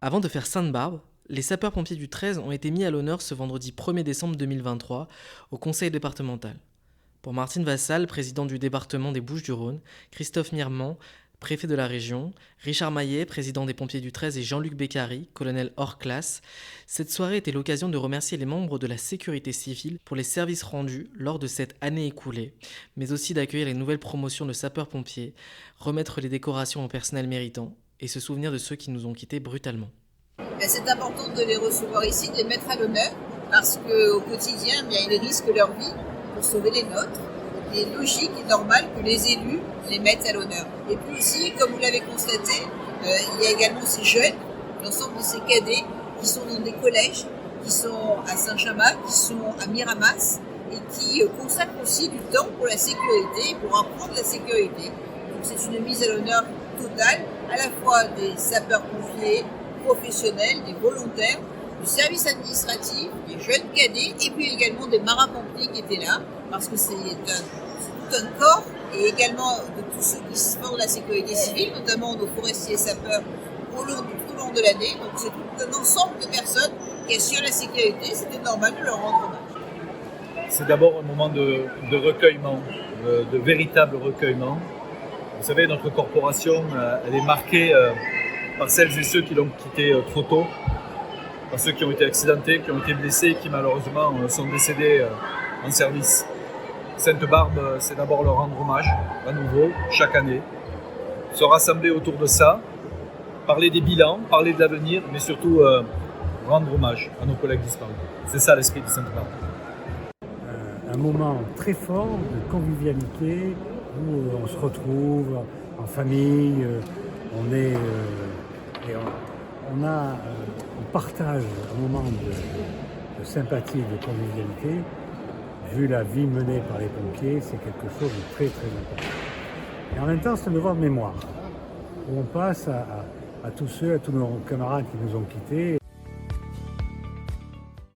Avant de faire Sainte-Barbe, les sapeurs-pompiers du 13 ont été mis à l'honneur ce vendredi 1er décembre 2023 au conseil départemental. Pour Martine Vassal, président du département des Bouches-du-Rhône, Christophe Mirmand, préfet de la région, Richard Maillet, président des pompiers du 13 et Jean-Luc Beccari, colonel hors classe, cette soirée était l'occasion de remercier les membres de la sécurité civile pour les services rendus lors de cette année écoulée, mais aussi d'accueillir les nouvelles promotions de sapeurs-pompiers, remettre les décorations au personnel méritant et se souvenir de ceux qui nous ont quittés brutalement. C'est important de les recevoir ici, de les mettre à l'honneur, parce qu'au quotidien, ils risquent leur vie pour sauver les nôtres. Il est logique et normal que les élus les mettent à l'honneur. Et puis aussi, comme vous l'avez constaté, il y a également ces jeunes, l'ensemble de ces cadets qui sont dans des collèges, qui sont à Saint-Chamas, qui sont à Miramas, et qui consacrent aussi du temps pour la sécurité, pour apprendre la sécurité. Donc c'est une mise à l'honneur totale, à la fois des sapeurs-pompiers, professionnels, des volontaires, du service administratif, des jeunes cadets et puis également des marins-pompiers qui étaient là parce que c'est tout un corps et également de tous ceux qui font la sécurité civile, notamment nos forestiers et sapeurs tout au long de l'année. Donc c'est tout un ensemble de personnes qui assurent la sécurité, c'était normal de leur rendre hommage. C'est d'abord un moment de recueillement, de véritable recueillement. Vous savez, notre corporation, elle est marquée par celles et ceux qui l'ont quitté trop tôt, par ceux qui ont été accidentés, qui ont été blessés et qui malheureusement sont décédés en service. Sainte-Barbe, c'est d'abord leur rendre hommage, à nouveau, chaque année. Se rassembler autour de ça, parler des bilans, parler de l'avenir, mais surtout rendre hommage à nos collègues disparus. C'est ça l'esprit de Sainte-Barbe. Un moment très fort de convivialité où on se retrouve en famille, on partage un moment de sympathie et de convivialité. Vu la vie menée par les pompiers, c'est quelque chose de très très important. Et en même temps, c'est un devoir de mémoire, où on passe à tous ceux, à tous nos camarades qui nous ont quittés.